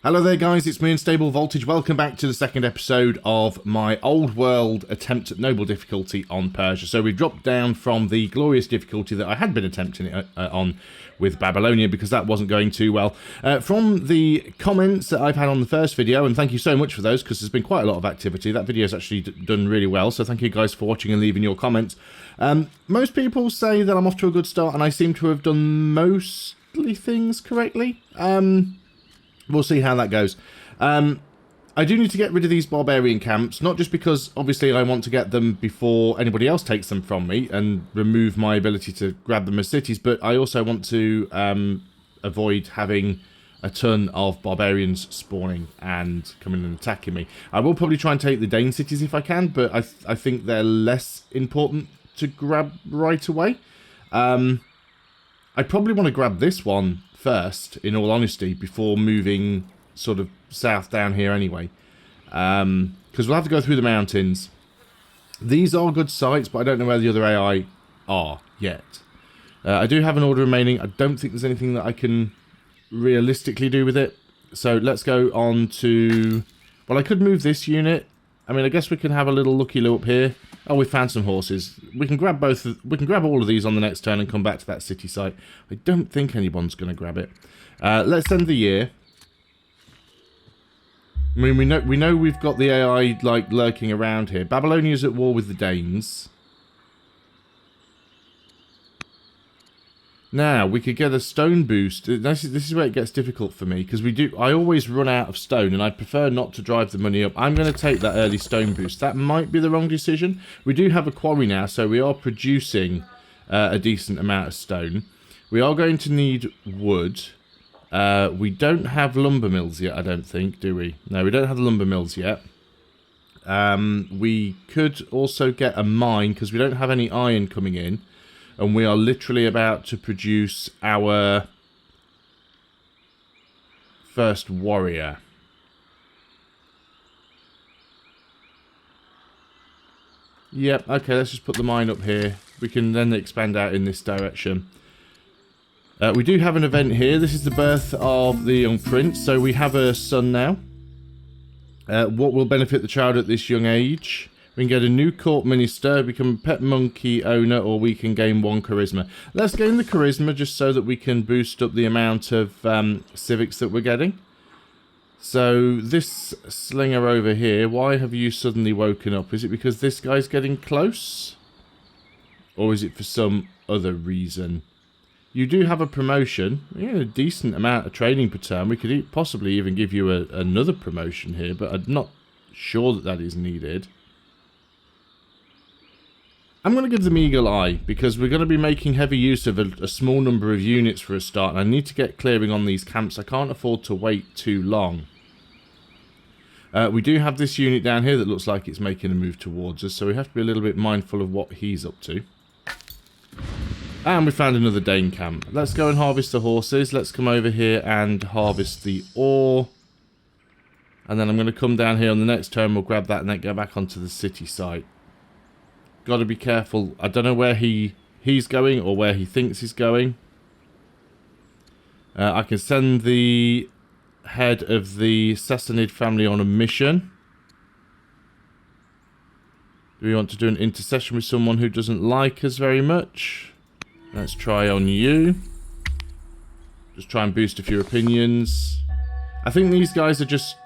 Hello there guys, it's me, Unstable Voltage. Welcome back to the second episode of my old world attempt at noble difficulty on Persia. So we dropped down from the Glorious difficulty that I had been attempting it on with Babylonia because that wasn't going too well. From the comments that I've had on the first video, and thank you so much for those because there's been quite a lot of activity. That video's actually done really well, so thank you guys for watching and leaving your comments. Most people say that I'm off to a good start and I seem to have done mostly things correctly. We'll see how that goes. I do need to get rid of these barbarian camps, not just because, obviously, I want to get them before anybody else takes them from me and remove my ability to grab them as cities, but I also want to avoid having a ton of barbarians spawning and coming and attacking me. I will probably try and take the Dane cities if I can, but I think they're less important to grab right away. I probably want to grab this one first, in all honesty, before moving sort of south down here anyway. Because we'll have to go through the mountains. These are good sites, but I don't know where the other AI are yet. I do have an order remaining. I don't think there's anything that I can realistically do with it. So let's go on to... Well, I could move this unit. I mean, I guess we can have a little looky-loo up here. Oh, we found some horses. We can grab both. We can grab all of these on the next turn and come back to that city site. I don't think anyone's going to grab it. Let's end the year. I mean, we know we've got the AI like lurking around here. Babylonia's at war with the Danes. Now we could get a stone boost. This is where it gets difficult for me because I always run out of stone, and I prefer not to drive the money up. I'm going to take that early stone boost. That might be the wrong decision. We do have a quarry now, so we are producing a decent amount of stone. We are going to need wood. We don't have lumber mills yet, I don't think, do we? No, we don't have the lumber mills yet. We could also get a mine because we don't have any iron coming in. And we are literally about to produce our first warrior. Yep, okay, let's just put the mine up here. We can then expand out in this direction. We do have an event here. This is the birth of the young prince. So we have a son now. What will benefit the child at this young age? We can get a new court minister, become a pet monkey owner, or we can gain 1 charisma. Let's gain the charisma just so that we can boost up the amount of civics that we're getting. So this slinger over here, why have you suddenly woken up? Is it because this guy's getting close? Or is it for some other reason? You do have a promotion. You know, a decent amount of training per turn. We could possibly even give you another promotion here, but I'm not sure that that is needed. I'm going to give them Eagle Eye because we're going to be making heavy use of a small number of units for a start, and I need to get clearing on these camps. I can't afford to wait too long. We do have this unit down here that looks like it's making a move towards us, so we have to be a little bit mindful of what he's up to. And we found another Dane camp. Let's go and harvest the horses. Let's come over here and harvest the ore. And then I'm going to come down here on the next turn. We'll grab that and then go back onto the city site. Got to be careful. I don't know where he's going or where he thinks he's going. I can send the head of the Sassanid family on a mission. Do we want to do an intercession with someone who doesn't like us very much? Let's try on you. Just try and boost a few opinions. I think these guys are just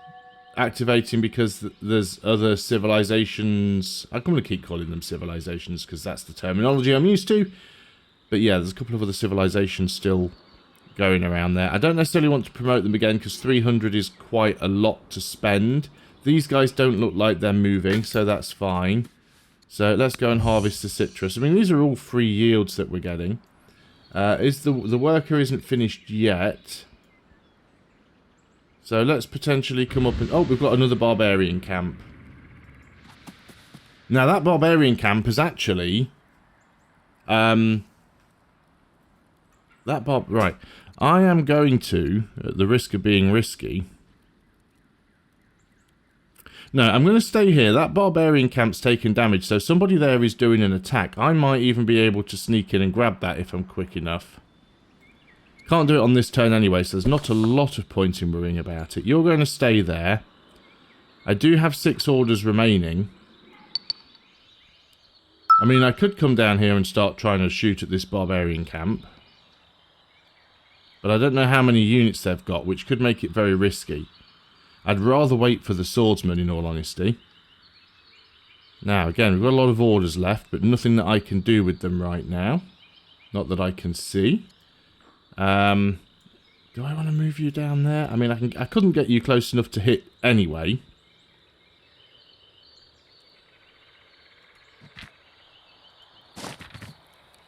activating because there's other civilizations. I'm going to keep calling them civilizations because that's the terminology I'm used to. But yeah, there's a couple of other civilizations still going around there. I don't necessarily want to promote them again because 300 is quite a lot to spend. These guys don't look like they're moving, so that's fine. So let's go and harvest the citrus. I mean, these are all free yields that we're getting. The worker isn't finished yet. So let's potentially come up and... Oh, we've got another barbarian camp. Now, that barbarian camp is actually... Right. I am going to, at the risk of being risky... No, I'm going to stay here. That barbarian camp's taken damage, so somebody there is doing an attack. I might even be able to sneak in and grab that if I'm quick enough. Can't do it on this turn anyway, so there's not a lot of point in worrying about it. You're going to stay there. I do have 6 orders remaining. I mean, I could come down here and start trying to shoot at this barbarian camp. But I don't know how many units they've got, which could make it very risky. I'd rather wait for the swordsman, in all honesty. Now, again, we've got a lot of orders left, but nothing that I can do with them right now. Not that I can see. Do I want to move you down there? I mean, I couldn't get you close enough to hit anyway.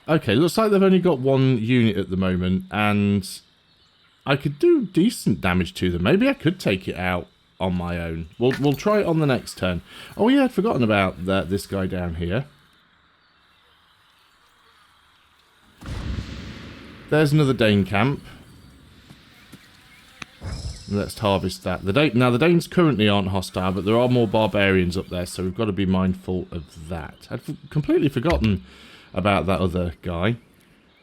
Okay, looks like they've only got 1 unit at the moment, and I could do decent damage to them. Maybe I could take it out on my own. We'll try it on the next turn. Oh yeah, I'd forgotten about this guy down here. There's another Dane camp. Let's harvest that. Now, the Danes currently aren't hostile, but there are more barbarians up there, so we've got to be mindful of that. I'd completely forgotten about that other guy.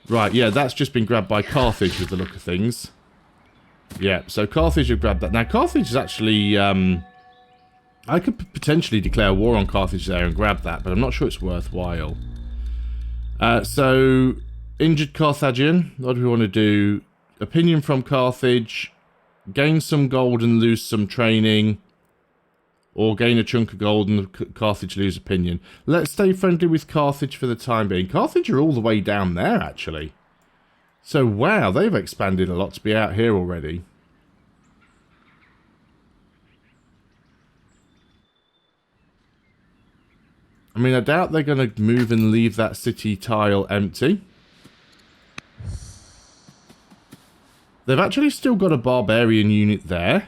Right, yeah, that's just been grabbed by Carthage with the look of things. Yeah, so Carthage have grabbed that. Now, Carthage is actually... I could potentially declare war on Carthage there and grab that, but I'm not sure it's worthwhile. So, injured Carthaginian. What do we want to do? Opinion from Carthage. Gain some gold and lose some training. Or gain a chunk of gold and Carthage lose opinion. Let's stay friendly with Carthage for the time being. Carthage are all the way down there, actually. So, wow, they've expanded a lot to be out here already. I mean, I doubt they're going to move and leave that city tile empty. They've actually still got a barbarian unit there.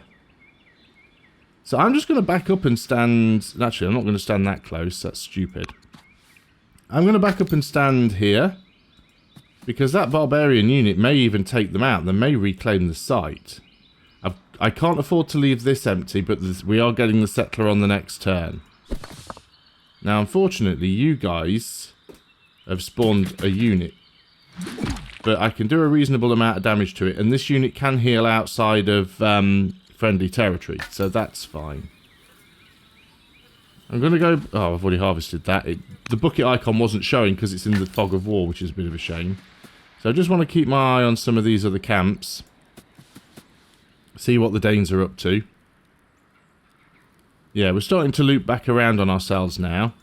So I'm just going to back up and stand... Actually, I'm not going to stand that close. That's stupid. I'm going to back up and stand here. Because that barbarian unit may even take them out. They may reclaim the site. I can't afford to leave this empty, but we are getting the settler on the next turn. Now, unfortunately, you guys have spawned a unit. But I can do a reasonable amount of damage to it. And this unit can heal outside of... friendly territory, so that's fine. I'm going to go... Oh, I've already harvested that. The bucket icon wasn't showing because it's in the fog of war, which is a bit of a shame. So I just want to keep my eye on some of these other camps. See what the Danes are up to. Yeah, we're starting to loop back around on ourselves now.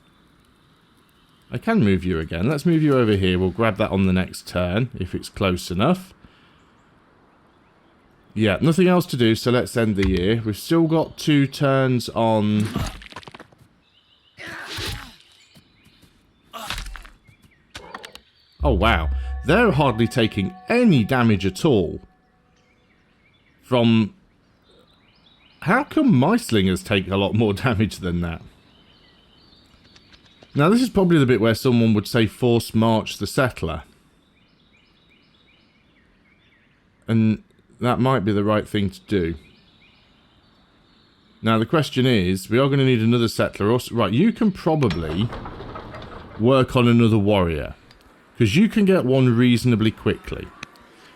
I can move you again. Let's move you over here. We'll grab that on the next turn, if it's close enough. Yeah, nothing else to do, so let's end the year. We've still got 2 turns on... Oh, wow. They're hardly taking any damage at all. From... How come my slingers take a lot more damage than that? Now, this is probably the bit where someone would say force march the settler. And... that might be the right thing to do. Now, the question is, we are going to need another settler. Right, you can probably work on another warrior. Because you can get one reasonably quickly.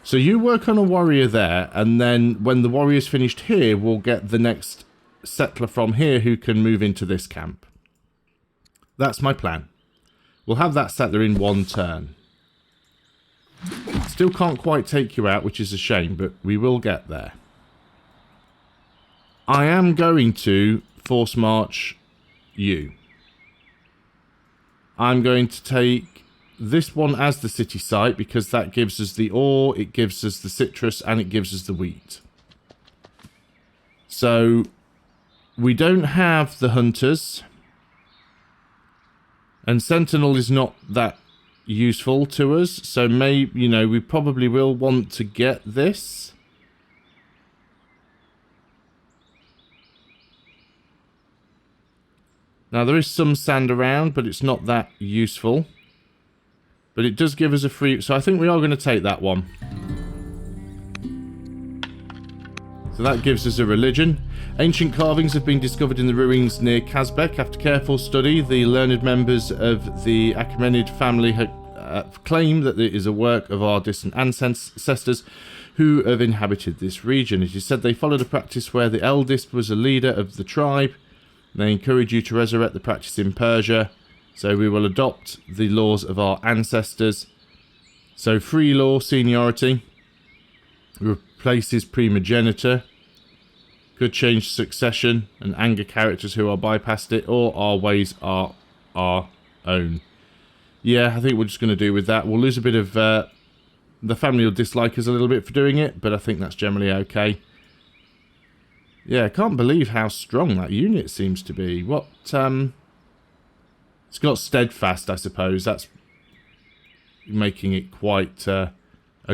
So you work on a warrior there, and then when the warrior's finished here, we'll get the next settler from here who can move into this camp. That's my plan. We'll have that settler in 1 turn. Still can't quite take you out, which is a shame, but we will get there. I am going to force march you. I'm going to take this one as the city site because that gives us the ore, it gives us the citrus, and it gives us the wheat. So, we don't have the hunters. And Sentinel is not that useful to us, so maybe, you know, we probably will want to get this. Now there is some sand around, but it's not that useful. But it does give us a free, so I think we are going to take that one. So that gives us a religion. Ancient carvings have been discovered in the ruins near Kazbek. After careful study, the learned members of the Achaemenid family claim that it is a work of our distant ancestors who have inhabited this region. It is said they followed a practice where the eldest was a leader of the tribe. They encourage you to resurrect the practice in Persia. So we will adopt the laws of our ancestors. So free law seniority replaces primogeniture. Could change succession and anger characters who are bypassed it, or our ways are our own. Yeah, I think we're just going to do with that. We'll lose a bit of... the family will dislike us a little bit for doing it, but I think that's generally okay. Yeah, I can't believe how strong that unit seems to be. What, it's got steadfast, I suppose. That's making it quite a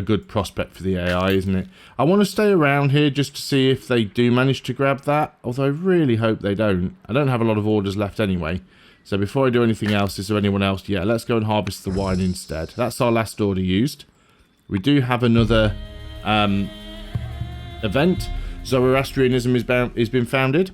good prospect for the AI, isn't it? I want to stay around here just to see if they do manage to grab that, although I really hope they don't. I don't have a lot of orders left anyway. So before I do anything else, is there anyone else? Yeah, let's go and harvest the wine instead. That's our last order used. We do have another event. Zoroastrianism is been founded.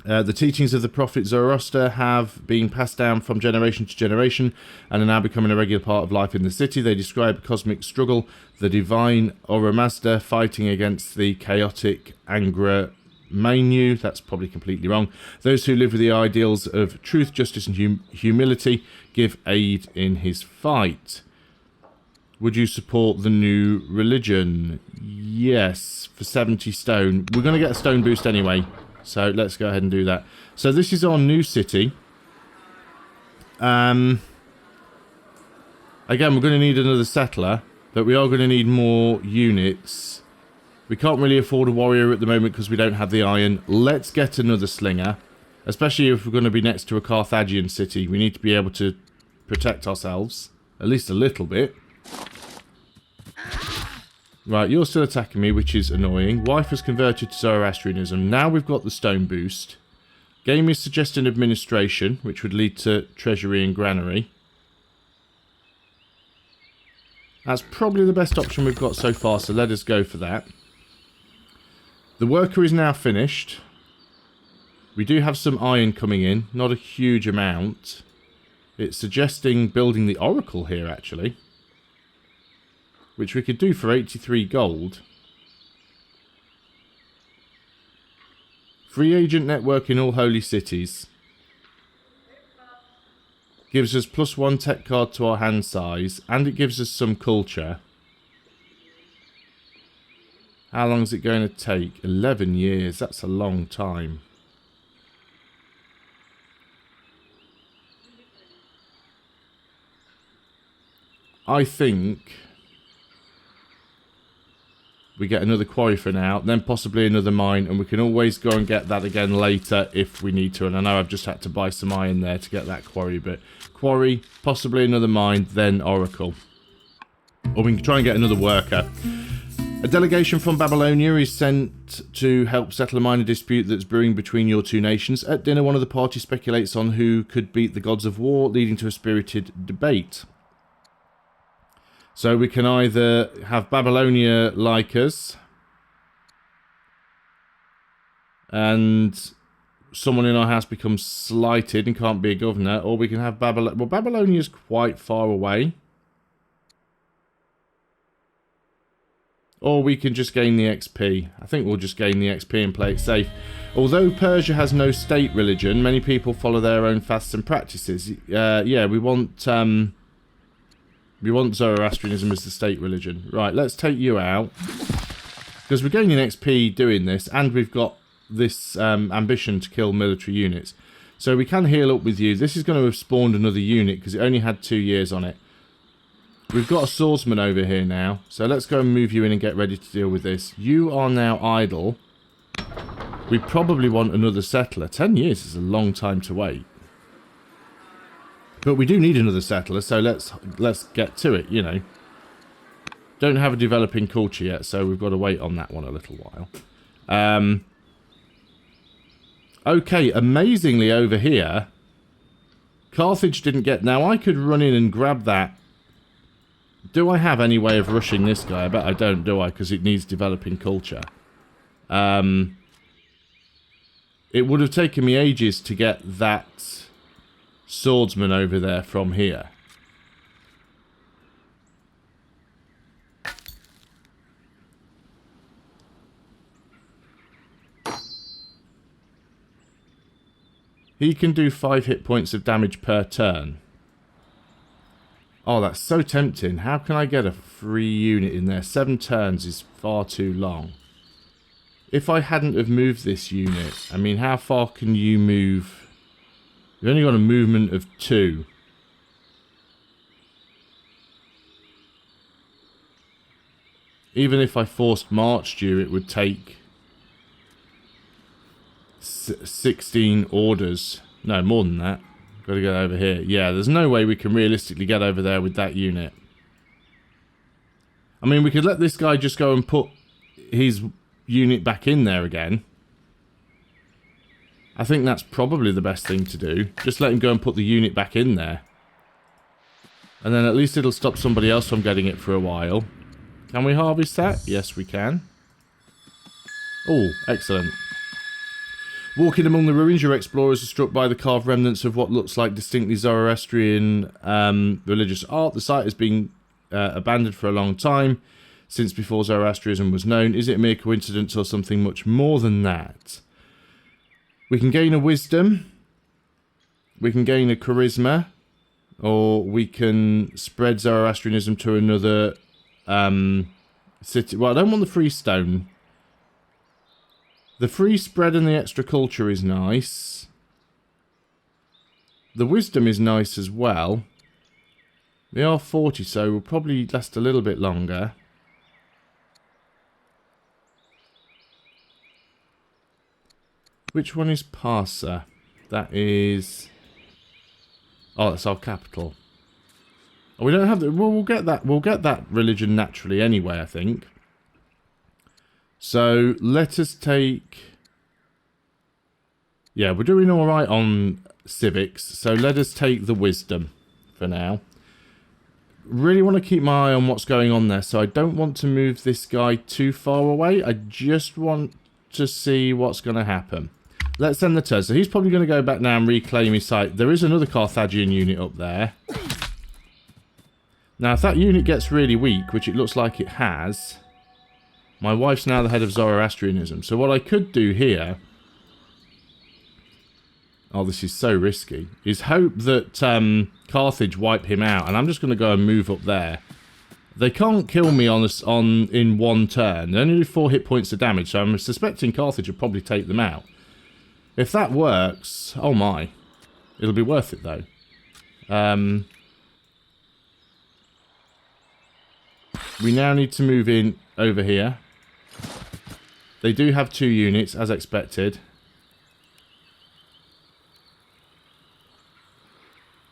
The teachings of the prophet Zoroaster have been passed down from generation to generation and are now becoming a regular part of life in the city. They describe cosmic struggle, the divine Oromasda fighting against the chaotic Angra Mainyu. That's probably completely wrong. Those who live with the ideals of truth, justice and humility give aid in his fight. Would you support the new religion? Yes, for 70 stone. We're going to get a stone boost anyway, so let's go ahead and do that. So this is our new city. Again, we're going to need another settler, but we are going to need more units. We can't really afford a warrior at the moment because we don't have the iron. Let's get another slinger, especially if we're going to be next to a Carthaginian city. We need to be able to protect ourselves, at least a little bit. Right, you're still attacking me, which is annoying. Wife has converted to Zoroastrianism. Now we've got the stone boost. Game is suggesting administration, which would lead to treasury and granary. That's probably the best option we've got so far, so let us go for that. The worker is now finished. We do have some iron coming in, not a huge amount. It's suggesting building the oracle here, actually. Which we could do for 83 gold. Free agent network in all holy cities. Gives us +1 tech card to our hand size. And it gives us some culture. How long is it going to take? 11 years. That's a long time. I think... we get another quarry for now, then possibly another mine, and we can always go and get that again later if we need to. And I know I've just had to buy some iron there to get that quarry, but quarry, possibly another mine, then oracle. Or we can try and get another worker. A delegation from Babylonia is sent to help settle a minor dispute that's brewing between your two nations. At dinner, one of the parties speculates on who could beat the gods of war, leading to a spirited debate. So we can either have Babylonia like us, and someone in our house becomes slighted and can't be a governor, or we can have Babylonia. Well, Babylonia's quite far away. Or we can just gain the XP. I think we'll just gain the XP and play it safe. Although Persia has no state religion, many people follow their own fasts and practices. Yeah, we want Zoroastrianism as the state religion. Right, let's take you out. Because we're gaining XP doing this, and we've got this ambition to kill military units. So we can heal up with you. This is going to have spawned another unit, because it only had 2 years on it. We've got a swordsman over here now, so let's go and move you in and get ready to deal with this. You are now idle. We probably want another settler. 10 years is a long time to wait. But we do need another settler, so let's get to it, you know. Don't have a developing culture yet, so we've got to wait on that one a little while. Okay, amazingly over here, Carthage didn't get... Now, I could run in and grab that. Do I have any way of rushing this guy? I bet I don't, do I? Because it needs developing culture. It would have taken me ages to get that swordsman over there from here. He can do 5 hit points of damage per turn. Oh, that's so tempting. How can I get a free unit in there? 7 turns is far too long. If I hadn't have moved this unit, I mean, how far can you move? You've only got a movement of 2. Even if I forced marched you, it would take 16 orders. No, more than that. Got to get over here. Yeah, there's no way we can realistically get over there with that unit. I mean, we could let this guy just go and put his unit back in there again. I think that's probably the best thing to do. Just let him go and put the unit back in there. And then at least it'll stop somebody else from getting it for a while. Can we harvest that? Yes, we can. Oh, excellent. Walking among the ruins, your explorers are struck by the carved remnants of what looks like distinctly Zoroastrian religious art. The site has been abandoned for a long time, since before Zoroastrianism was known. Is it a mere coincidence or something much more than that? We can gain a wisdom, we can gain a charisma, or we can spread Zoroastrianism to another city. Well, I don't want the free stone. The free spread and the extra culture is nice. The wisdom is nice as well. We are 40, so we'll probably last a little bit longer. Which one is Persia? That is... Oh, that's our capital. Oh, we don't have the... Well, we'll get that. We'll get that religion naturally anyway, I think. So, let us take... Yeah, we're doing alright on civics, so let us take the wisdom for now. Really want to keep my eye on what's going on there, so I don't want to move this guy too far away. I just want to see what's going to happen. Let's send the turn. So he's probably going to go back now and reclaim his site. There is another Carthaginian unit up there. Now, if that unit gets really weak, which it looks like it has... My wife's now the head of Zoroastrianism. So what I could do here... Oh, this is so risky. Is hope that Carthage wipe him out. And I'm just going to go and move up there. They can't kill me in one turn. They only do 4 hit points of damage. So I'm suspecting Carthage will probably take them out. If that works... Oh my. It'll be worth it though. We now need to move in over here. They do have 2 units, as expected.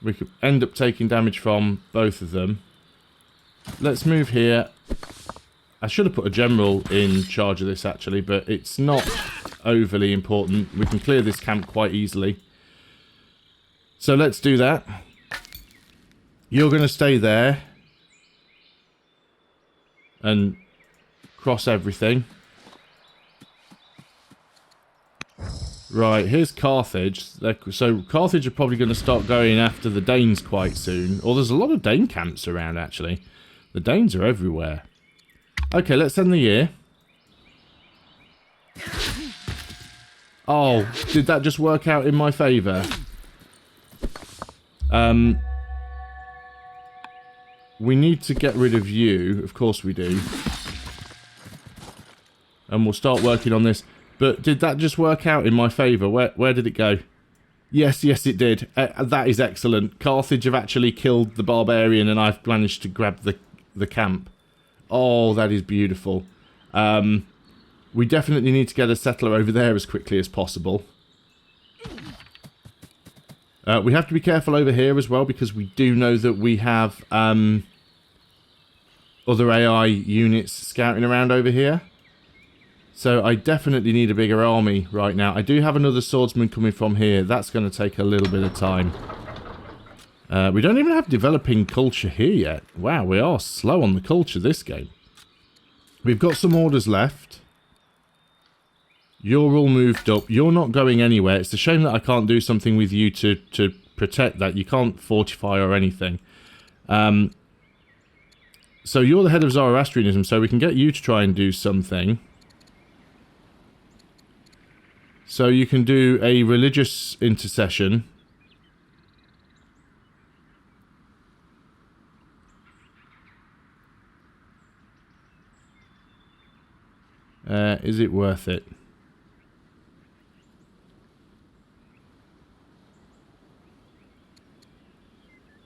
We could end up taking damage from both of them. Let's move here. I should have put a general in charge of this, actually, but it's not overly important. We can clear this camp quite easily. So let's do that. You're going to stay there. And cross everything. Right, here's Carthage. So Carthage are probably going to start going after the Danes quite soon. Or there's a lot of Dane camps around, actually. The Danes are everywhere. Okay, let's end the year. Oh, did that just work out in my favour? We need to get rid of you. Of course we do. And we'll start working on this. But did that just work out in my favour? Where did it go? Yes, yes it did. That is excellent. Carthage have actually killed the barbarian and I've managed to grab the camp. Oh, that is beautiful. We definitely need to get a settler over there as quickly as possible. We have to be careful over here as well because we do know that we have other AI units scouting around over here. So I definitely need a bigger army right now. I do have another swordsman coming from here. That's going to take a little bit of time. We don't even have developing culture here yet. Wow, we are slow on the culture this game. We've got some orders left. You're all moved up. You're not going anywhere. It's a shame that I can't do something with you to protect that. You can't fortify or anything. So you're the head of Zoroastrianism, so we can get you to try and do something. So you can do a religious intercession. Is it worth it?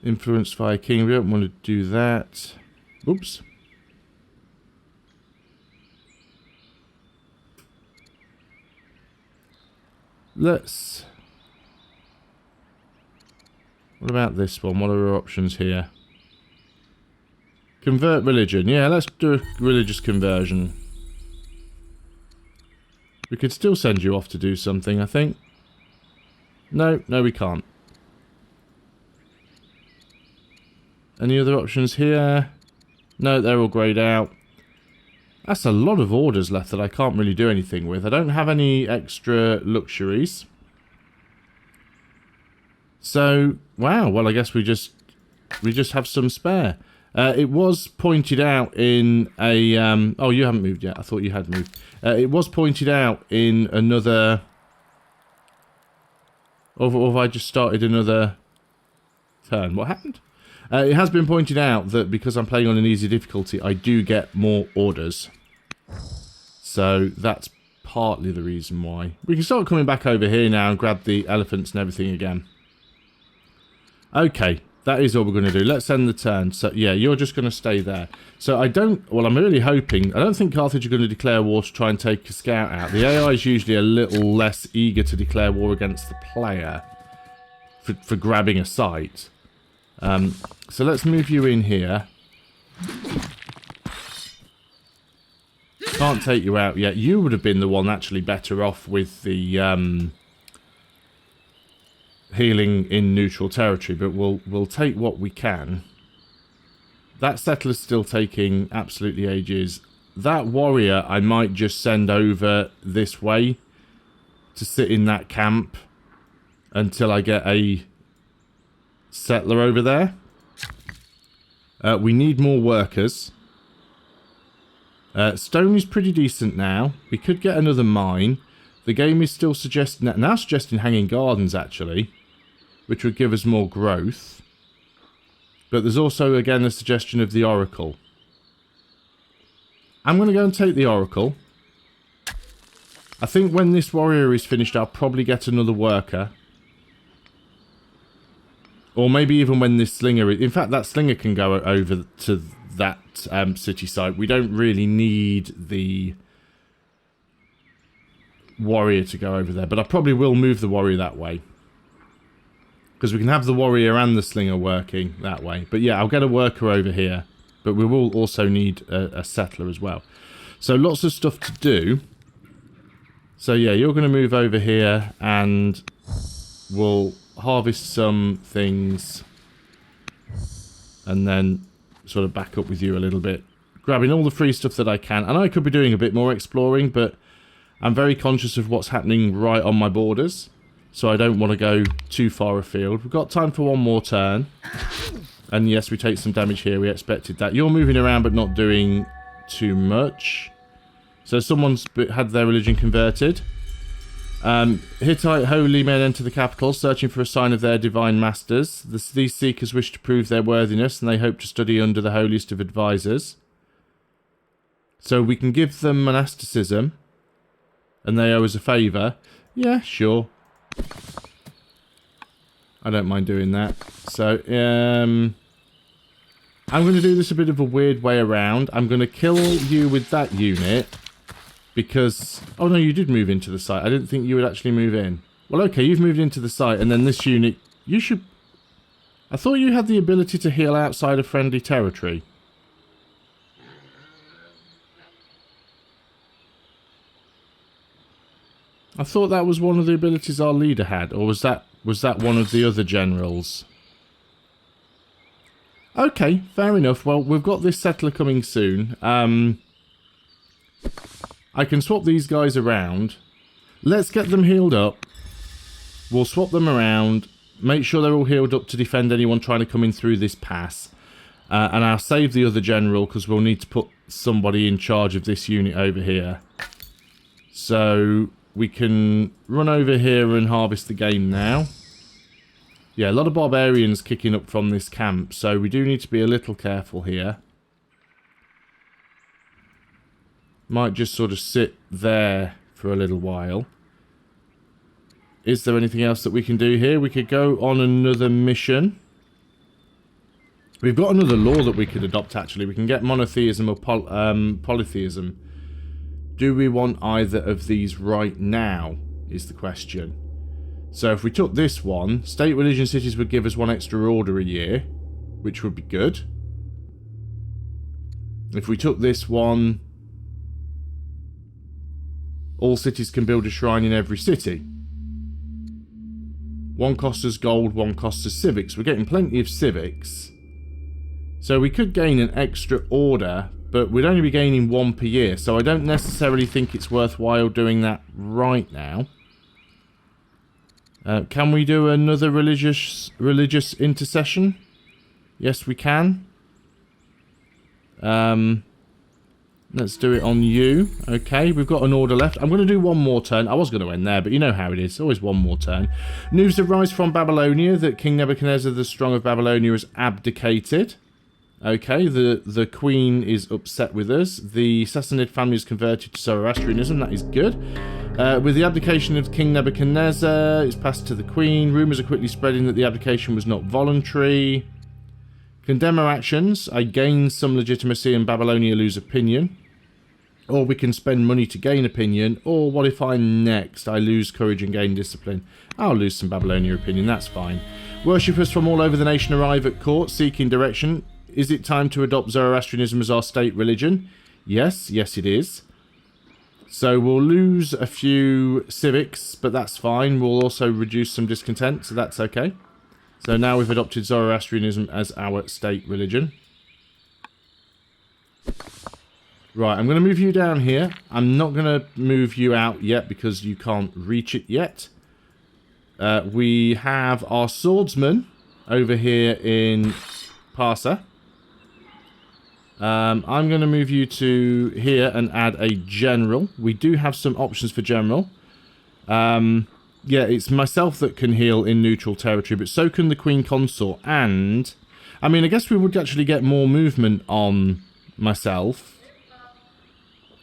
Influenced via king. We don't want to do that. Oops. Let's... What about this one? What are our options here? Convert religion. Yeah, let's do a religious conversion. We could still send you off to do something, I think. No, we can't. Any other options here? No, they're all greyed out. That's a lot of orders left that I can't really do anything with. I don't have any extra luxuries. So, wow, well I guess we just have some spare. It was pointed out in a... oh, you haven't moved yet. I thought you had moved. It was pointed out in another... Or have I just started another turn? What happened? It has been pointed out that because I'm playing on an easy difficulty, I do get more orders. So that's partly the reason why. We can start coming back over here now and grab the elephants and everything again. Okay, that is all we're going to do. Let's end the turn. So, yeah, you're just going to stay there. So I don't... Well, I'm really hoping... I don't think Carthage are going to declare war to try and take a scout out. The AI is usually a little less eager to declare war against the player for grabbing a site. So let's move you in here. Can't take you out yet. You would have been the one actually better off with the healing in neutral territory, but we'll take what we can. That settler's still taking absolutely ages. That warrior I might just send over this way to sit in that camp until I get a settler over there. We need more workers. Stone is pretty decent now. We could get another mine. The game is still suggesting... Now suggesting hanging gardens, actually. Which would give us more growth. But there's also, again, a suggestion of the Oracle. I'm going to go and take the Oracle. I think when this warrior is finished, I'll probably get another worker. Or maybe even when this slinger... In fact, that slinger can go over to that city site. We don't really need the warrior to go over there. But I probably will move the warrior that way. Because we can have the warrior and the slinger working that way. But yeah, I'll get a worker over here. But we will also need a settler as well. So lots of stuff to do. So yeah, you're going to move over here and we'll harvest some things. And then sort of back up with you a little bit. Grabbing all the free stuff that I can. And I could be doing a bit more exploring, but I'm very conscious of what's happening right on my borders. So I don't want to go too far afield. We've got time for one more turn. And yes, we take some damage here. We expected that. You're moving around but not doing too much. So someone's had their religion converted. Hittite holy men enter the capital, searching for a sign of their divine masters. These seekers wish to prove their worthiness, and they hope to study under the holiest of advisors. So we can give them monasticism, and they owe us a favour. Yeah, sure. I don't mind doing that. So, I'm going to do this a bit of a weird way around. I'm going to kill you with that unit. Because... Oh, no, you did move into the site. I didn't think you would actually move in. Well, okay, you've moved into the site. And then this unit... You should... I thought you had the ability to heal outside of friendly territory. I thought that was one of the abilities our leader had. Or was that one of the other generals? Okay, fair enough. Well, we've got this settler coming soon. I can swap these guys around. Let's get them healed up. We'll swap them around. Make sure they're all healed up to defend anyone trying to come in through this pass. And I'll save the other general because we'll need to put somebody in charge of this unit over here. So we can run over here and harvest the game now. Yeah, a lot of barbarians kicking up from this camp, so we do need to be a little careful here. Might just sort of sit there for a little while. Is there anything else that we can do here? We could go on another mission. We've got another law that we could adopt, actually. We can get monotheism or polytheism. Do we want either of these right now, is the question. So if we took this one, state religion cities would give us 1 extra order a year, which would be good. If we took this one, all cities can build a shrine in every city. One costs us gold, one costs us civics. We're getting plenty of civics. So we could gain an extra order, but we'd only be gaining 1 per year. So I don't necessarily think it's worthwhile doing that right now. Can we do another religious intercession? Yes, we can. Let's do it on you. Okay, we've got an order left. I'm going to do one more turn. I was going to end there, but you know how it is. Always one more turn. News arise from Babylonia that King Nebuchadnezzar the Strong of Babylonia has abdicated. Okay, the queen is upset with us. The Sassanid family is converted to Zoroastrianism. That is good. With the abdication of King Nebuchadnezzar, it's passed to the queen. Rumours are quickly spreading that the abdication was not voluntary. Condemn our actions. I gain some legitimacy and Babylonia lose opinion. Or we can spend money to gain opinion. Or what if I lose courage and gain discipline? I'll lose some Babylonia opinion. That's fine. Worshippers from all over the nation arrive at court seeking direction. Is it time to adopt Zoroastrianism as our state religion? Yes, yes it is. So we'll lose a few civics, but that's fine. We'll also reduce some discontent, so that's okay. So now we've adopted Zoroastrianism as our state religion. Right, I'm going to move you down here. I'm not going to move you out yet because you can't reach it yet. We have our swordsman over here in Persia. I'm going to move you to here and add a general. We do have some options for general. Yeah, it's myself that can heal in neutral territory, but so can the Queen Consort. And, I mean, I guess we would actually get more movement on myself.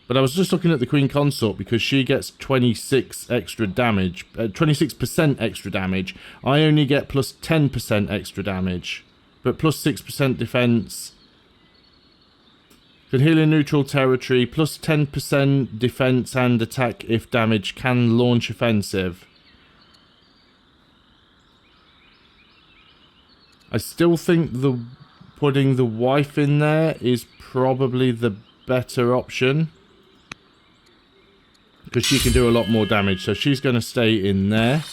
But I was just looking at the Queen Consort because she gets 26 extra damage, 26% extra damage. I only get plus 10% extra damage, but plus 6% defense. Can heal in neutral territory, plus 10% defense and attack if damage, can launch offensive. I still think putting the wife in there is probably the better option. Because she can do a lot more damage. So she's going to stay in there.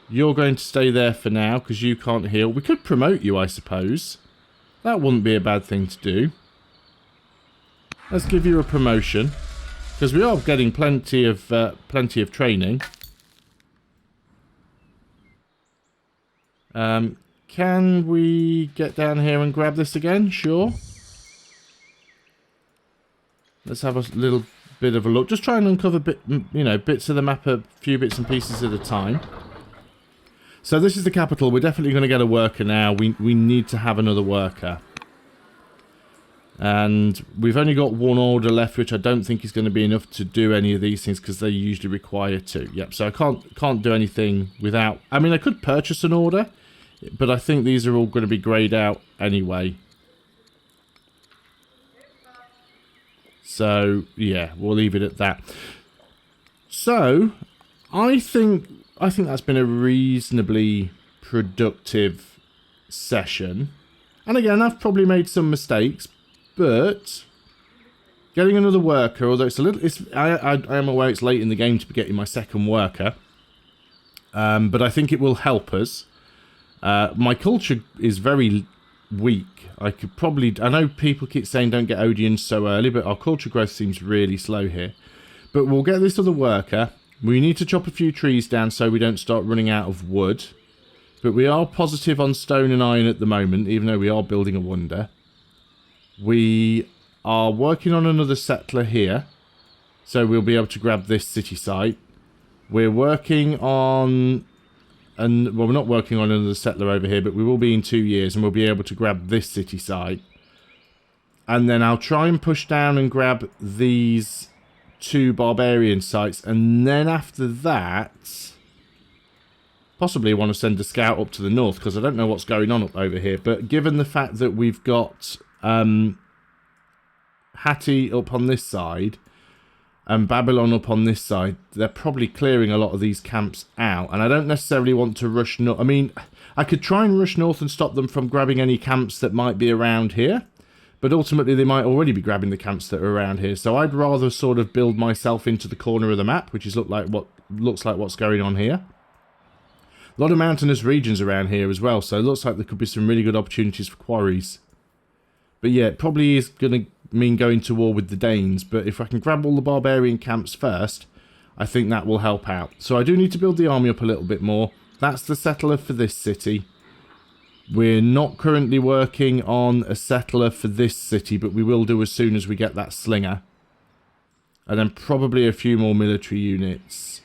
You're going to stay there for now because you can't heal. We could promote you, I suppose. That wouldn't be a bad thing to do. Let's give you a promotion. Because we are getting plenty of training. Can we get down here and grab this again? Sure. Let's have a little bit of a look. Just try and uncover bits of the map, a few bits and pieces at a time. So this is the capital. We're definitely going to get a worker now. We need to have another worker. And we've only got one order left, which I don't think is going to be enough to do any of these things because they usually require 2. Yep, so I can't do anything without... I mean, I could purchase an order, but I think these are all going to be greyed out anyway. So, yeah, we'll leave it at that. So, I think that's been a reasonably productive session. And again, I've probably made some mistakes, but getting another worker, although it's a little... I am aware it's late in the game to be getting my second worker. But I think it will help us. My culture is very weak. I know people keep saying don't get Odeons so early, but our culture growth seems really slow here. But we'll get this other worker. We need to chop a few trees down so we don't start running out of wood. But we are positive on stone and iron at the moment, even though we are building a wonder. We are working on another settler here. So we'll be able to grab this city site. We're working on... And well, we're not working on another settler over here, but we will be in 2 years, and we'll be able to grab this city site. And then I'll try and push down and grab these 2 barbarian sites, and then after that, possibly want to send a scout up to the north, because I don't know what's going on up over here. But given the fact that we've got Hatti up on this side and Babylon up on this side, they're probably clearing a lot of these camps out. And I don't necessarily want to rush north. I mean, I could try and rush north and stop them from grabbing any camps that might be around here. But ultimately, they might already be grabbing the camps that are around here. So I'd rather sort of build myself into the corner of the map, which is looks like what's going on here. A lot of mountainous regions around here as well. So it looks like there could be some really good opportunities for quarries. But yeah, it probably is going to mean going to war with the Danes, but if I can grab all the barbarian camps first, I think that will help out. So I do need to build the army up a little bit more. That's the settler for this city. We're not currently working on a settler for this city, but we will do as soon as we get that slinger. And then probably a few more military units.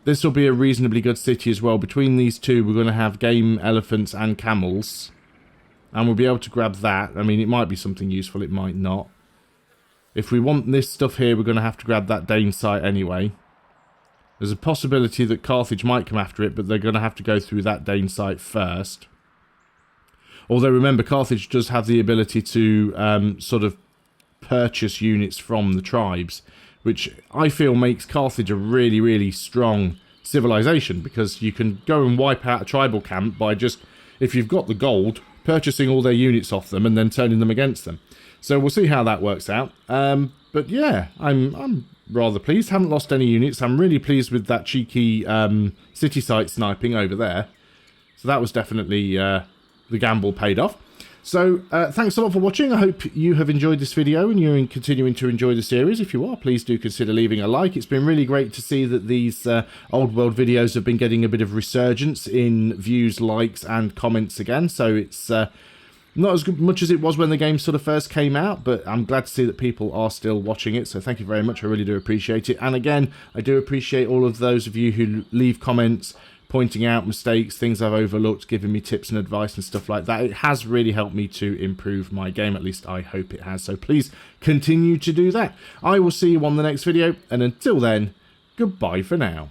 This will be a reasonably good city as well. Between these two, we're going to have game elephants and camels. And we'll be able to grab that. I mean, it might be something useful, it might not. If we want this stuff here, we're going to have to grab that Dane site anyway. There's a possibility that Carthage might come after it, but they're going to have to go through that Dane site first. Although, remember, Carthage does have the ability to sort of purchase units from the tribes, which I feel makes Carthage a really, really strong civilization, because you can go and wipe out a tribal camp by just, if you've got the gold, purchasing all their units off them and then turning them against them. So we'll see how that works out. But yeah, I'm rather pleased. Haven't lost any units. I'm really pleased with that cheeky city site sniping over there. So that was definitely the gamble paid off. So thanks a lot for watching. I hope you have enjoyed this video and you're continuing to enjoy the series. If you are, please do consider leaving a like. It's been really great to see that these old world videos have been getting a bit of resurgence in views, likes and comments again. So it's not as much as it was when the game sort of first came out, but I'm glad to see that people are still watching it. So thank you very much. I really do appreciate it. And again, I do appreciate all of those of you who leave comments pointing out mistakes, things I've overlooked, giving me tips and advice and stuff like that. It has really helped me to improve my game, at least I hope it has. So please continue to do that. I will see you on the next video, and until then, goodbye for now.